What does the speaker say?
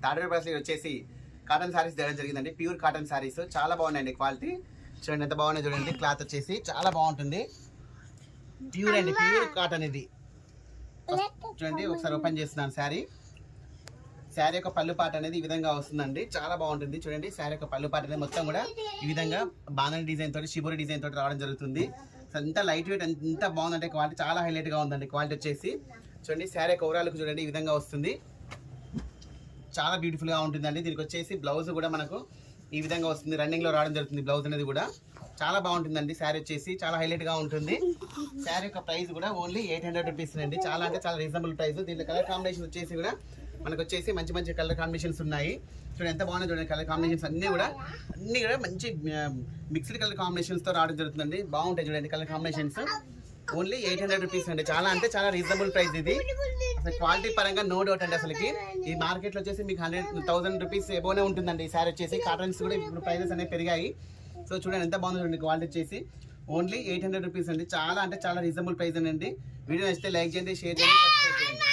తాడేపల్లి వచ్చేసి కాటన్ శారీస్ తేవడం జరిగిందండి. ప్యూర్ కాటన్ శారీస్ చాలా బాగున్నాయండి. క్వాలిటీ చూడండి ఎంత బాగున్నాయి చూడండి. క్లాత్ వచ్చేసి చాలా బాగుంటుంది. ప్యూర్ అండి, ప్యూర్ కాటన్ ఇది. చూడండి ఒకసారి ఓపెన్ చేస్తున్నాను. శారీ యొక్క పళ్ళు పాట అనేది ఈ విధంగా వస్తుందండి. చాలా బాగుంటుంది చూడండి. శారీ యొక్క పళ్ళు పాట అనేది మొత్తం కూడా ఈ విధంగా బాంధని డిజైన్ తోటి, షిబోరి డిజైన్ తోటి రావడం జరుగుతుంది. ఎంత లైట్ వెయిట్, ఎంత బాగుందంటే క్వాలిటీ చాలా హైలైట్ గా ఉందండి. క్వాలిటీ వచ్చేసి చూడండి. శారీ యొక్క ఓవరాల్ చూడండి ఈ విధంగా వస్తుంది. చాలా బ్యూటిఫుల్ గా ఉంటుందండి. దీనికి వచ్చేసి బ్లౌజ్ కూడా మనకు ఈ విధంగా వస్తుంది. రన్నింగ్ లో రావడం జరుగుతుంది బ్లౌజ్ అనేది కూడా. చాలా బాగుంటుందండి. శారీ వచ్చేసి చాలా హైలైట్ గా ఉంటుంది. శారీ యొక్క ప్రైస్ కూడా ఓన్లీ 800 రూపీస్ అండి. చాలా అంటే చాలా రీజనబుల్ ప్రైస్. దీంట్లో కలర్ కాంబినేషన్ వచ్చేసి కూడా మనకు వచ్చేసి మంచి మంచి కలర్ కాంబినేషన్స్ ఉన్నాయి. చూడండి ఎంత బాగున్నాయి చూడండి. కలర్ కాంబినేషన్స్ అన్నీ కూడా మంచి మిక్స్డ్ కలర్ కాంబినేషన్స్ తో రావడం జరుగుతుందండి. బాగుంటాయి చూడండి కలర్ కాంబినేషన్స్. ఓన్లీ 800 రూపీస్ అండి. చాలా అంటే చాలా రీజనబుల్ ప్రైస్ ఇది. క్వాలిటీ పరంగా నో డౌట్ అండి. అసలుకి ఈ మార్కెట్ లో వచ్చేసి మీకు 100,000 రూపీస్ ఎబోనే ఉంటుందండి. ఈ సారీ వచ్చేసి కాటన్స్ కూడా ఇప్పుడు ప్రైజెస్ అనేవి పెరిగాయి. సో చూడండి ఎంత బాగుంది చూడండి. క్వాలిటీ వచ్చేసి ఓన్లీ 800 రూపీస్ అండి. చాలా అంటే చాలా రీజనబుల్ ప్రైస్ అండి. వీడియో నచ్చితే లైక్ చేయండి, షేర్ చేయండి, సబ్స్క్రైబ్ చేయండి.